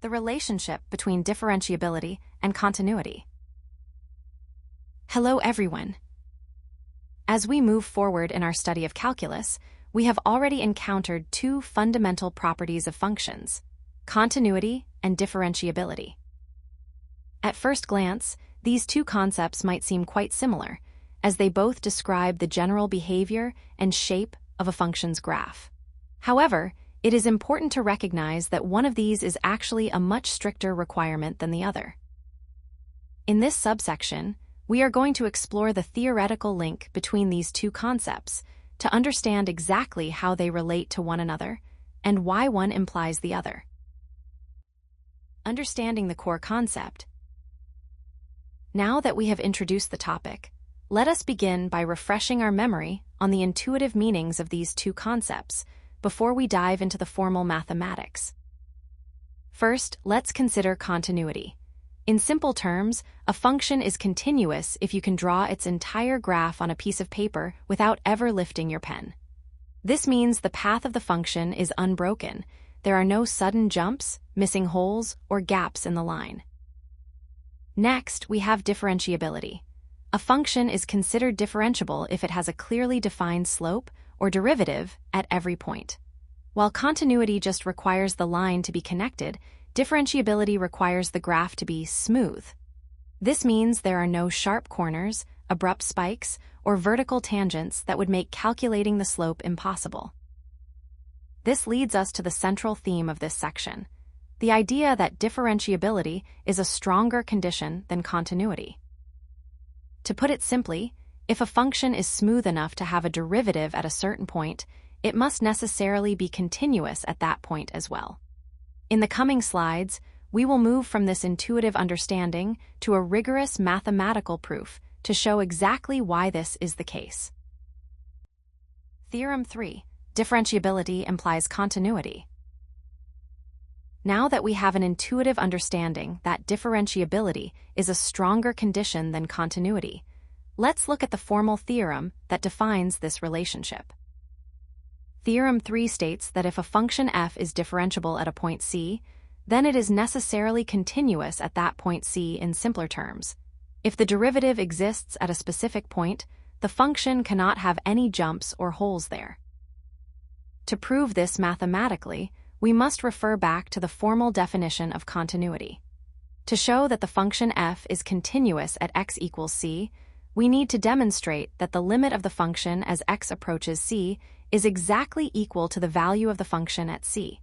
The relationship between differentiability and continuity. Hello everyone. As we move forward in our study of calculus, we have already encountered two fundamental properties of functions: continuity and differentiability. At first glance, these two concepts might seem quite similar, as they both describe the general behavior and shape of a function's graph. However, it is important to recognize that one of these is actually a much stricter requirement than the other. In this subsection, we are going to explore the theoretical link between these two concepts to understand exactly how they relate to one another and why one implies the other. Understanding the core concept. Now that we have introduced the topic, let us begin by refreshing our memory on the intuitive meanings of these two concepts before we dive into the formal mathematics. First, let's consider continuity. In simple terms, a function is continuous if you can draw its entire graph on a piece of paper without ever lifting your pen. This means the path of the function is unbroken. There are no sudden jumps, missing holes, or gaps in the line. Next, we have differentiability. A function is considered differentiable if it has a clearly defined slope or derivative at every point. While continuity just requires the line to be connected, differentiability requires the graph to be smooth. This means there are no sharp corners, abrupt spikes, or vertical tangents that would make calculating the slope impossible. This leads us to the central theme of this section: the idea that differentiability is a stronger condition than continuity. To put it simply, if a function is smooth enough to have a derivative at a certain point, it must necessarily be continuous at that point as well. In the coming slides, we will move from this intuitive understanding to a rigorous mathematical proof to show exactly why this is the case. Theorem 3. Differentiability implies continuity. Now that we have an intuitive understanding that differentiability is a stronger condition than continuity, let's look at the formal theorem that defines this relationship. Theorem 3 states that if a function f is differentiable at a point C, then it is necessarily continuous at that point C. In simpler terms, if the derivative exists at a specific point, the function cannot have any jumps or holes there. To prove this mathematically, we must refer back to the formal definition of continuity. To show that the function f is continuous at x equals c, we need to demonstrate that the limit of the function as x approaches c is exactly equal to the value of the function at c.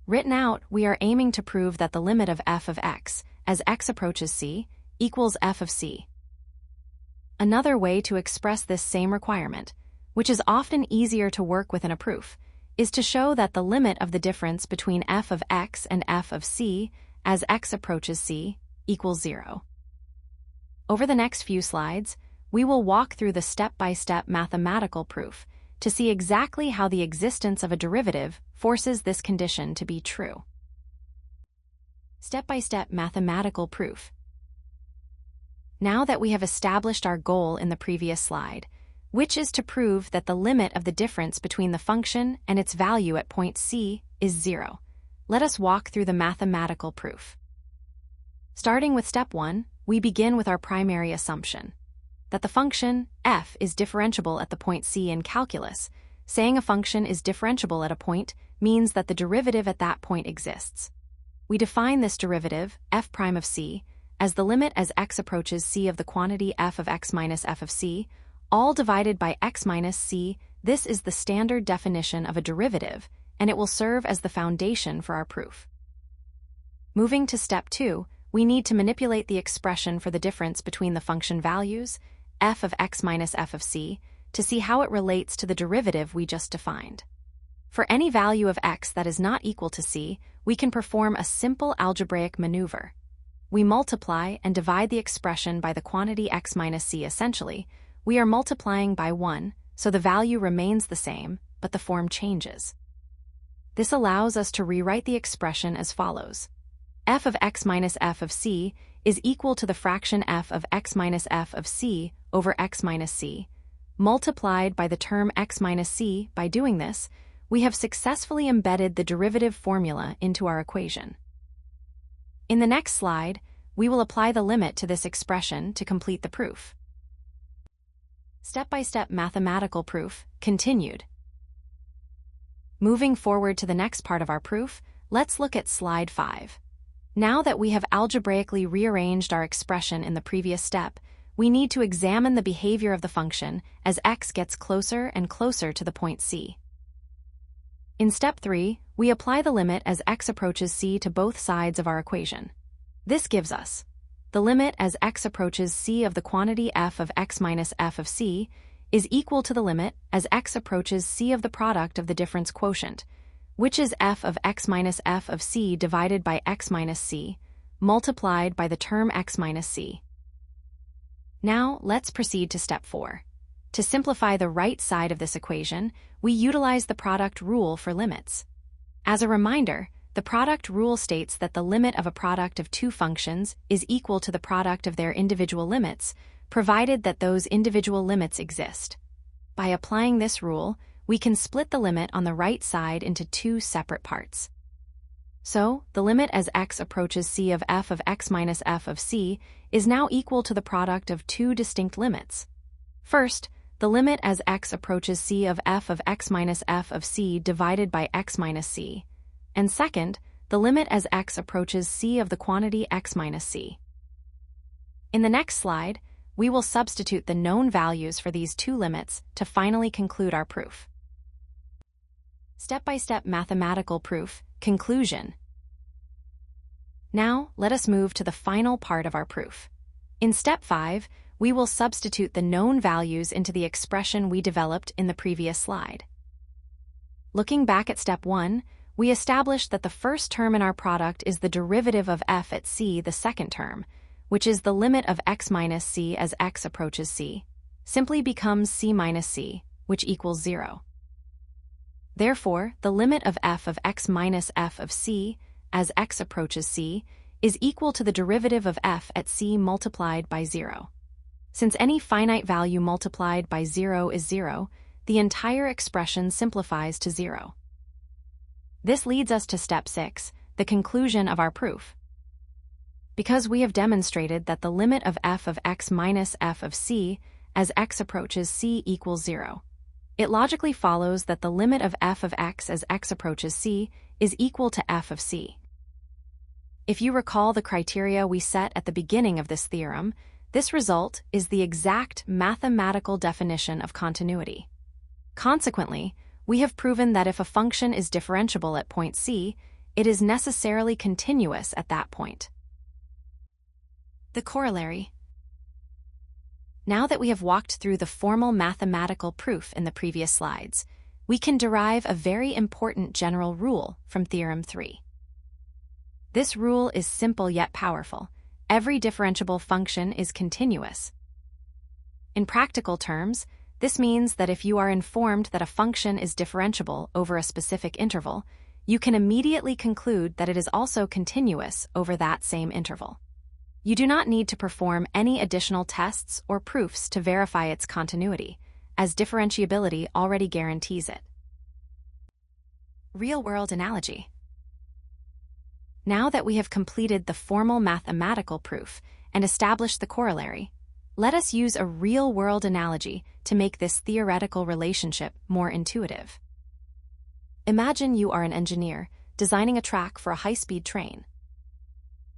Written out, we are aiming to prove that the limit of f of x as x approaches c equals f of c. Another way to express this same requirement, which is often easier to work with in a proof, is to show that the limit of the difference between f of x and f of c as x approaches c equals 0. Over the next few slides, we will walk through the step-by-step mathematical proof to see exactly how the existence of a derivative forces this condition to be true. Step-by-step mathematical proof. Now that we have established our goal in the previous slide, which is to prove that the limit of the difference between the function and its value at point C is 0, let us walk through the mathematical proof. Starting with step 1, we begin with our primary assumption, that the function f is differentiable at the point C in calculus. Saying a function is differentiable at a point means that the derivative at that point exists. We define this derivative, f prime of c, as the limit as x approaches c of the quantity f of x minus f of c, all divided by x minus c. This is the standard definition of a derivative, and it will serve as the foundation for our proof. Moving to step 2, we need to manipulate the expression for the difference between the function values, f of x minus f of c, to see how it relates to the derivative we just defined. For any value of x that is not equal to c, we can perform a simple algebraic maneuver. We multiply and divide the expression by the quantity x minus c. Essentially, we are multiplying by 1, so the value remains the same, but the form changes. This allows us to rewrite the expression as follows. F of x minus f of c is equal to the fraction f of x minus f of c over x minus c, multiplied by the term x minus c. By doing this, we have successfully embedded the derivative formula into our equation. In the next slide, we will apply the limit to this expression to complete the proof. Step-by-step mathematical proof continued. Moving forward to the next part of our proof, let's look at slide 5. Now that we have algebraically rearranged our expression in the previous step, we need to examine the behavior of the function as x gets closer and closer to the point C. In step 3, we apply the limit as x approaches C to both sides of our equation. This gives us the limit as x approaches C of the quantity f of x minus f of C is equal to the limit as x approaches C of the product of the difference quotient, which is f of x minus f of C divided by x minus C, multiplied by the term x minus C. Now, let's proceed to step 4. To simplify the right side of this equation, we utilize the product rule for limits. As a reminder, the product rule states that the limit of a product of two functions is equal to the product of their individual limits, provided that those individual limits exist. By applying this rule, we can split the limit on the right side into two separate parts. So, the limit as x approaches C of x minus f of C is now equal to the product of two distinct limits. First, the limit as x approaches C of x minus f of C divided by x minus C. And second, the limit as x approaches C of the quantity x minus C. In the next slide, we will substitute the known values for these two limits to finally conclude our proof. Step-by-step mathematical proof, conclusion. Now, let us move to the final part of our proof. In step 5, we will substitute the known values into the expression we developed in the previous slide. Looking back at step 1, we established that the first term in our product is the derivative of f at C, the second term, which is the limit of x minus C as x approaches C, simply becomes C minus C, which equals 0. Therefore, the limit of f of x minus f of C as x approaches C is equal to the derivative of f at C multiplied by 0. Since any finite value multiplied by 0 is 0, the entire expression simplifies to 0. This leads us to step 6, the conclusion of our proof. Because we have demonstrated that the limit of f of x minus f of C as x approaches C equals 0, it logically follows that the limit of f of x as x approaches C is equal to f of C. If you recall the criteria we set at the beginning of this theorem, this result is the exact mathematical definition of continuity. Consequently, we have proven that if a function is differentiable at point C, it is necessarily continuous at that point. The corollary. Now that we have walked through the formal mathematical proof in the previous slides, we can derive a very important general rule from Theorem 3. This rule is simple yet powerful. Every differentiable function is continuous. In practical terms, this means that if you are informed that a function is differentiable over a specific interval, you can immediately conclude that it is also continuous over that same interval. You do not need to perform any additional tests or proofs to verify its continuity, as differentiability already guarantees it. Real-world analogy. Now that we have completed the formal mathematical proof and established the corollary, let us use a real-world analogy to make this theoretical relationship more intuitive. Imagine you are an engineer designing a track for a high-speed train.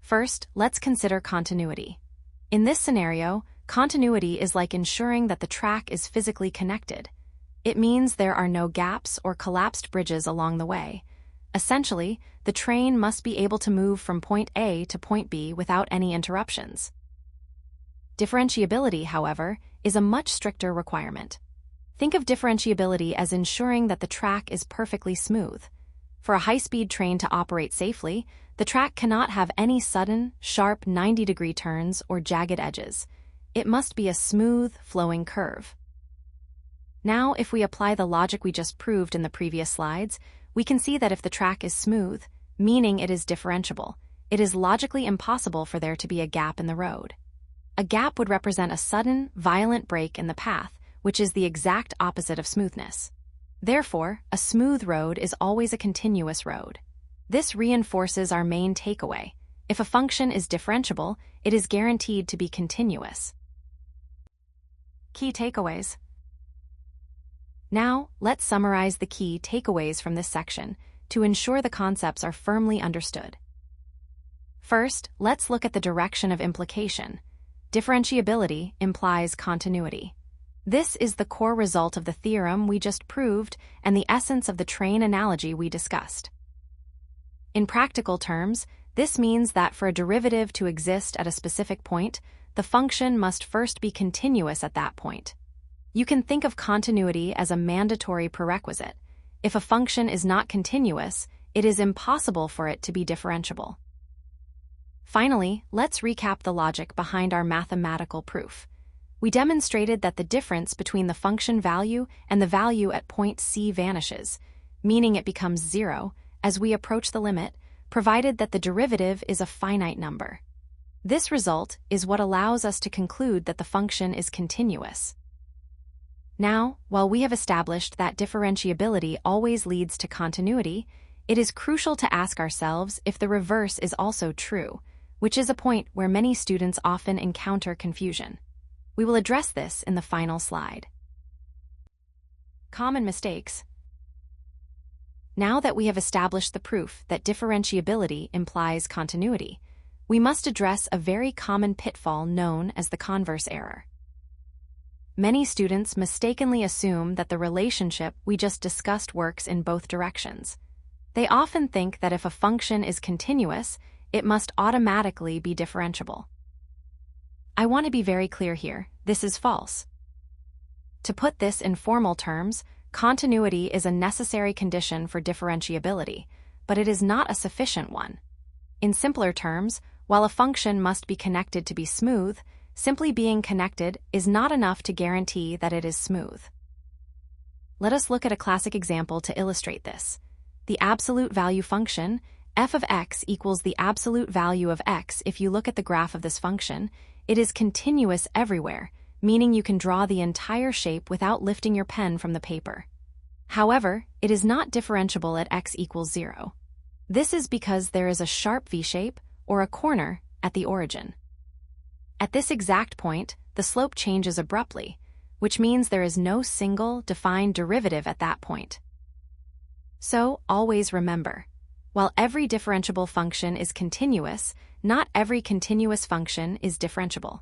First, let's consider continuity. In this scenario, continuity is like ensuring that the track is physically connected. It means there are no gaps or collapsed bridges along the way. Essentially, the train must be able to move from point A to point B without any interruptions. Differentiability, however, is a much stricter requirement. Think of differentiability as ensuring that the track is perfectly smooth. For a high-speed train to operate safely, the track cannot have any sudden, sharp 90-degree turns or jagged edges. It must be a smooth, flowing curve. Now, if we apply the logic we just proved in the previous slides, we can see that if the track is smooth, meaning it is differentiable, it is logically impossible for there to be a gap in the road. A gap would represent a sudden, violent break in the path, which is the exact opposite of smoothness. Therefore, a smooth road is always a continuous road. This reinforces our main takeaway. If a function is differentiable, it is guaranteed to be continuous. Key takeaways. Now, let's summarize the key takeaways from this section to ensure the concepts are firmly understood. First, let's look at the direction of implication. Differentiability implies continuity. This is the core result of the theorem we just proved and the essence of the train analogy we discussed. In practical terms, this means that for a derivative to exist at a specific point, the function must first be continuous at that point. You can think of continuity as a mandatory prerequisite. If a function is not continuous, it is impossible for it to be differentiable. Finally, let's recap the logic behind our mathematical proof. We demonstrated that the difference between the function value and the value at point C vanishes, meaning it becomes zero, as we approach the limit, provided that the derivative is a finite number. This result is what allows us to conclude that the function is continuous. Now, while we have established that differentiability always leads to continuity, it is crucial to ask ourselves if the reverse is also true, which is a point where many students often encounter confusion. We will address this in the final slide. Common mistakes. Now that we have established the proof that differentiability implies continuity, we must address a very common pitfall known as the converse error. Many students mistakenly assume that the relationship we just discussed works in both directions. They often think that if a function is continuous, it must automatically be differentiable. I want to be very clear here, this is false. To put this in formal terms, continuity is a necessary condition for differentiability, but it is not a sufficient one. In simpler terms, while a function must be connected to be smooth, simply being connected is not enough to guarantee that it is smooth. Let us look at a classic example to illustrate this. The absolute value function, f of x equals the absolute value of x. If you look at the graph of this function, it is continuous everywhere, meaning you can draw the entire shape without lifting your pen from the paper. However, it is not differentiable at x equals 0. This is because there is a sharp v-shape, or a corner, at the origin. At this exact point, the slope changes abruptly, which means there is no single, defined derivative at that point. So, always remember, while every differentiable function is continuous, not every continuous function is differentiable.